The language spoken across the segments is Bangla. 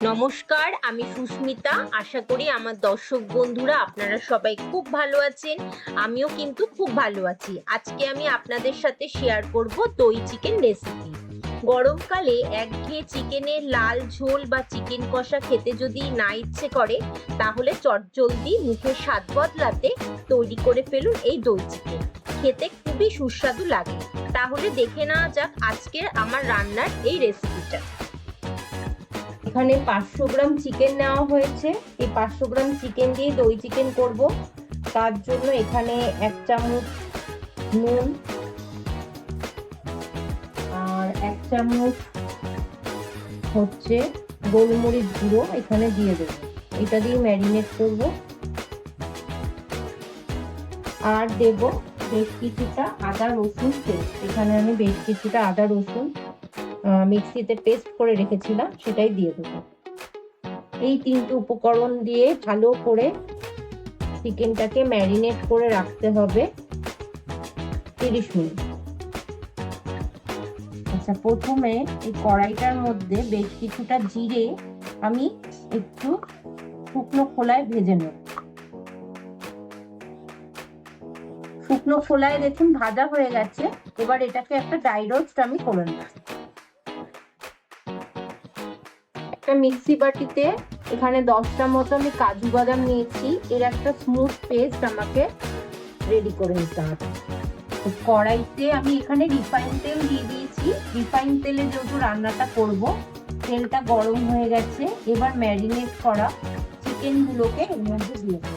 নমস্কার, আমি সুস্মিতা। আশা করি আমার দর্শক বন্ধুরা আপনারা সবাই খুব ভালো আছেন। আমিও কিন্তু খুব ভালো আছি। আজকে আমি আপনাদের সাথে শেয়ার করব দই চিকেন রেসিপি। গরমকালে একঘেয়ে চিকেনের লাল ঝোল বা চিকেন কষা খেতে যদি না ইচ্ছে করে, তাহলে চটজলদি মুখের স্বাদ বদলাতে তৈরি করে ফেলুন এই দই চিকেন। খেতে খুবই সুস্বাদু লাগে। তাহলে দেখে নেওয়া যাক আজকের আমার রান্নার এই রেসিপিটা। এখানে 500 গ্রাম চিকেন নেওয়া হয়েছে। এই 500 গ্রাম চিকেন দিয়ে দই চিকেন করব। তার জন্য এখানে 1 চামচ নুন আর 1 চামচ হচ্ছে গোলমরিচ গুঁড়ো এখানে দিয়ে দেবো। এটা দিয়ে ম্যারিনেট করব। আর দেব বেশ কিছুটা আদা রসুন পেস্ট। এখানে আমি বেশ কিছুটা আদা রসুন মিক্সিতে পেস্ট করে রেখেছিলাম, সেটাই দিয়ে দেবো। এই 3টে উপকরণ দিয়ে ভালো করে চিকেনটাকে ম্যারিনেট করে রাখতে হবে 30 মিনিট। আচ্ছা, প্রথমে এই কড়াইটার মধ্যে বেশ কিছুটা জিরে আমি একটু শুকনো খোলায় ভেজে নেব। শুকনো খোলায় দেখুন ভাজা হয়ে গেছে। এবার এটাকে একটা ড্রাই রোস্ট আমি করে নেব। একটা মিক্সি বাটিতে এখানে 10টা মতো আমি কাজু বাদাম নিয়েছি। এর একটা স্মুথ পেস্ট আমাকে রেডি করে নিতে হবে। কড়াইতে আমি এখানে রিফাইন তেল দিয়ে দিয়েছি। রিফাইন তেলে যেহেতু রান্নাটা করব, তেলটা গরম হয়ে গেছে। এবার ম্যারিনেট করা চিকেন গুলোকে এর মধ্যে দিয়ে দেব।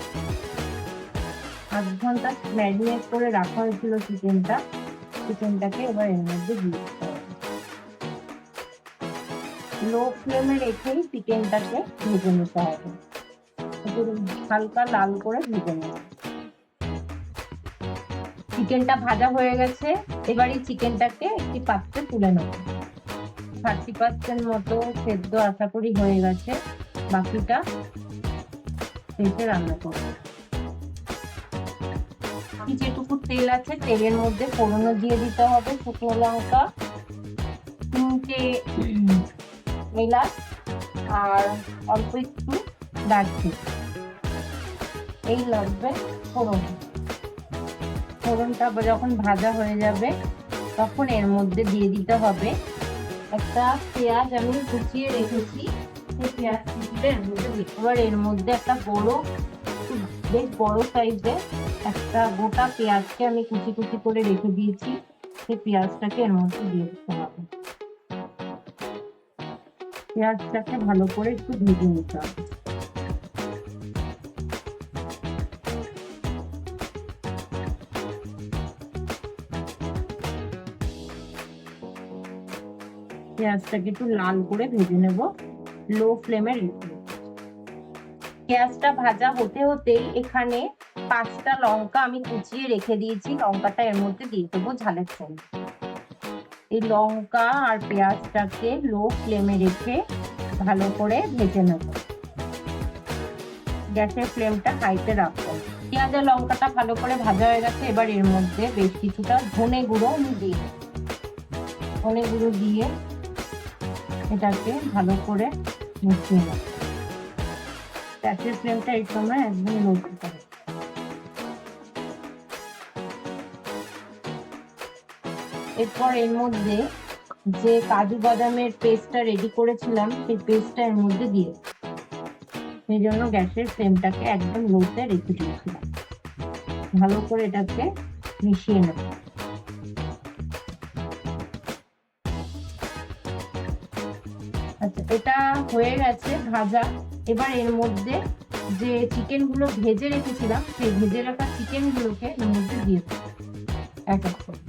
8 ঘন্টা ম্যারিনেট করে রাখা হয়েছিল চিকেনটাকে এবার এর মধ্যে দিয়ে দিতে হবে। লো ফ্লেমে রেখেই চিকেনটাকে ভেজে নিতে হবে। হালকা লাল করে ভেজে নেব। চিকেনটা ভাজা হয়ে গেছে। এবার এই চিকেনটাকে একটি পাত্রে তুলে নেব। 30% মতো সেদ্ধ আশা করি হয়ে গেছে। বাকিটা শেষে রান্না করব। যেটুকু তেল আছে তেলের মধ্যে ফোড়নও দিয়ে দিতে হবে। শুকনো লঙ্কা, 3টে এলাচ আর অল্প একটু দারচিনি, এই লাগবে ফোড়ন। ফোড়নটা যখন ভাজা হয়ে যাবে তখন এর মধ্যে দিয়ে দিতে হবে একটা পেঁয়াজ আমি কুচিয়ে রেখেছি। সেই পেঁয়াজ কুচিটা এর মধ্যে দিই। এবার এর মধ্যে একটা বেশ বড় সাইজের একটা গোটা পেঁয়াজকে আমি কুচি কুচি করে রেখে দিয়েছি। সেই পেঁয়াজটাকে এর মধ্যে দিয়ে দিতে হবে। পেঁয়াজটাকে ভালো করে একটু ভেজে নিতে হবে। পেঁয়াজটাকে একটু লাল করে ভেজে নেব লো ফ্লেমে রেখে। পেঁয়াজটা ভাজা হতে হতেই এখানে 5টা লঙ্কা আমি কুচিয়ে রেখে দিয়েছি। লঙ্কাটা এর মধ্যে দিয়ে দেবো ঝালের জন্য। এই লঙ্কা আর পেঁয়াজটাকে লো ফ্লেমে রেখে ভালো করে ভেজে নেব। গ্যাসের ফ্লেমটা হাইতে রাখবো। পেঁয়াজ আর লঙ্কাটা ভালো করে ভাজা হয়ে গেছে। এবার এর মধ্যে বেশ কিছুটা ধনে গুঁড়ো আমি দিই। ধনে গুঁড়ো দিয়ে এটাকে ভালো করে মিশিয়ে নেব। গ্যাসের ফ্লেমটা এই সময় একদম লো করতে হবে। এরপর এর মধ্যে যে কাজু বাদামের পেস্টটা রেডি করেছিলাম সেই পেস্টটা এর মধ্যে দিয়ে, সেই জন্য গ্যাসের ফ্লেমটাকে একদম লোতে রেখে দিয়েছিলাম। ভালো করে এটাকে মিশিয়ে নেব। আচ্ছা, এটা হয়ে গেছে ভাজা। এবার এর মধ্যে যে চিকেন গুলো ভেজে রেখেছিলাম সেই ভেজে রাখা চিকেন গুলোকে এর মধ্যে দিয়ে দেব এক এক করে।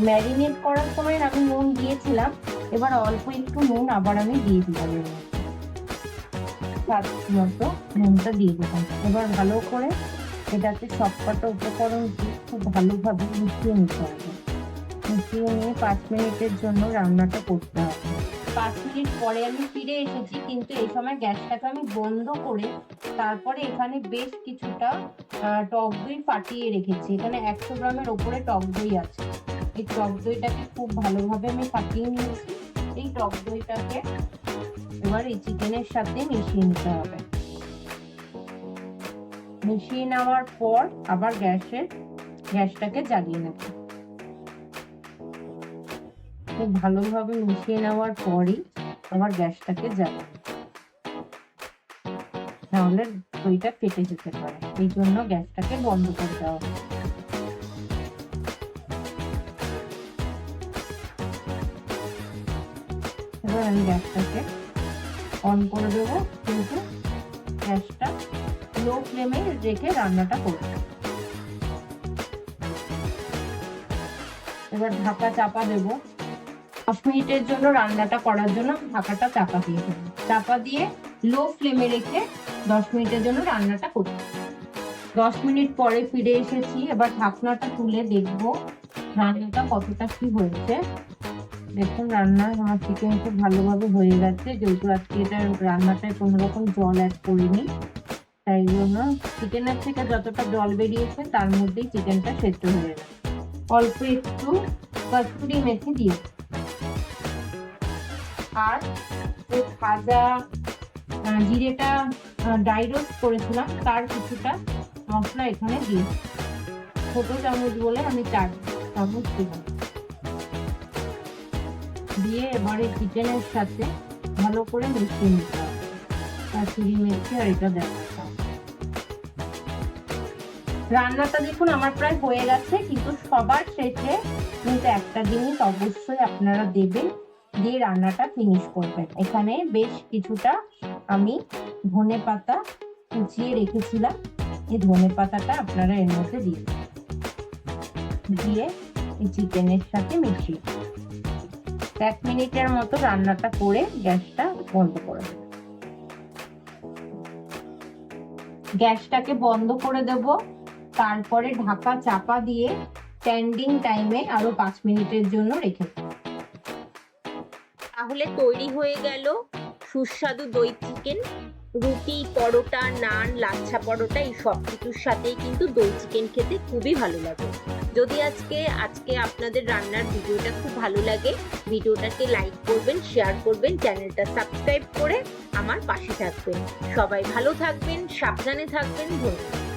ম্যারিনেট করার সময় আমি নুন দিয়েছিলাম। এবার অল্প একটু নুন আবার আমি দিয়ে দিলাম। স্বাদ মতো নুনটা দিয়ে দিলাম। এবার ভালো করে এটাকে সবকটা উপকরণ খুব ভালোভাবে মিশিয়ে নিতে হবে। মিশিয়ে নিয়ে 5 মিনিটের জন্য রান্নাটা করতে হবে। 5 মিনিট পরে আমি ফিরে এসেছি, কিন্তু এই সময় গ্যাসটাকে আমি বন্ধ করে তারপরে এখানে বেশ কিছুটা টক দই ফাটিয়ে রেখেছি। এখানে 100 গ্রামের ওপরে টক দই আছে। এই টক দইটাকে খুব ভালোভাবে আমি ফাটিয়ে নিয়েছি। এই টক দইটাকে এবার এই চিকেনের সাথে মিশিয়ে নিতে হবে। মিশিয়ে নেওয়ার পর আবার গ্যাসটাকে জ্বালিয়ে নেব। খুব ভালোভাবে মিশিয়ে নেওয়ার পরই আবার গ্যাসটাকে জ্বালাবো, নাহলে দইটা ফেটে যেতে পারে। এই জন্য গ্যাসটাকে বন্ধ করে দেওয়া হবে। এবার আমি গ্যাসটাকে অন করে দেবো, কিন্তু গ্যাসটা লো ফ্লেমে রেখে রান্নাটা করব। এবার ঢাকা চাপা দেবো। 10 মিনিটের জন্য রান্নাটা করার জন্য ঢাকাটা চাপা দিয়ে দেবো। চাপা দিয়ে লো ফ্লেমে রেখে 10 মিনিটের জন্য রান্নাটা করব। 10 মিনিট পরে ফিরে এসেছি। এবার ঢাকনাটা তুলে দেখবো রান্নাটা কতটা কি হয়েছে। দেখুন রান্না আমার চিকেন খুব ভালোভাবে হয়ে গেছে, যেহেতু আজকে এটা রান্নাটায় কোনো রকম জল অ্যাড করিনি, তাই জন্য চিকেনের থেকে যতটা জল বেরিয়েছে তার মধ্যেই চিকেনটা সেদ্ধ হয়ে গেছে। অল্প একটু কসুরি মেথি দিয়ে আর ভাজা জিরেটা ড্রাই রোস্ট করেছিলাম তার কিছুটা মশলা এখানে দিয়ে, ছোট চামচ বলে আমি 4 চামচ দিলাম। দিয়ে এবারে চিকেনের সাথে ভালো করে মিশিয়ে নিতে হবে। কাসুরি মেথি আর এটা দেওয়া। রান্নাটা দেখুন আমার প্রায় হয়ে গেছে, কিন্তু সবার শেষে কিন্তু একটা জিনিস অবশ্যই আপনারা দেবেন, দিয়ে রান্নাটা ফিনিশ করবেন। এখানে বেশ কিছুটা আমি ধনেপাতা কুচিয়ে রেখেছিলাম, এই ধনেপাতাটা আপনারা এর মধ্যে দিয়ে এই চিকেনের সাথে মিশিয়ে 1 মিনিটের মতো রান্নাটা করে গ্যাসটা বন্ধ করে দেব। গ্যাসটাকে বন্ধ করে দেব, তারপরে ঢাকা চাপা দিয়ে স্ট্যান্ডিং টাইমে আরো 5 মিনিটের জন্য রেখে দেব। তাহলে তৈরি হয়ে গেল সুস্বাদু দই চিকেন। রুটি, পরোটা, নান, লাচ্ছা পরোটা এই সব কিছুর সাথেই কিন্তু দই চিকেন খেতে খুবই ভালো লাগে। যদি আজকে আপনাদের রান্নার ভিডিওটা খুব ভালো লাগে, ভিডিওটাকে লাইক করবেন, শেয়ার করবেন, চ্যানেলটা সাবস্ক্রাইব করে আমার পাশে থাকবেন। সবাই ভালো থাকবেন, সাবধানে থাকবেন। ধন্যবাদ।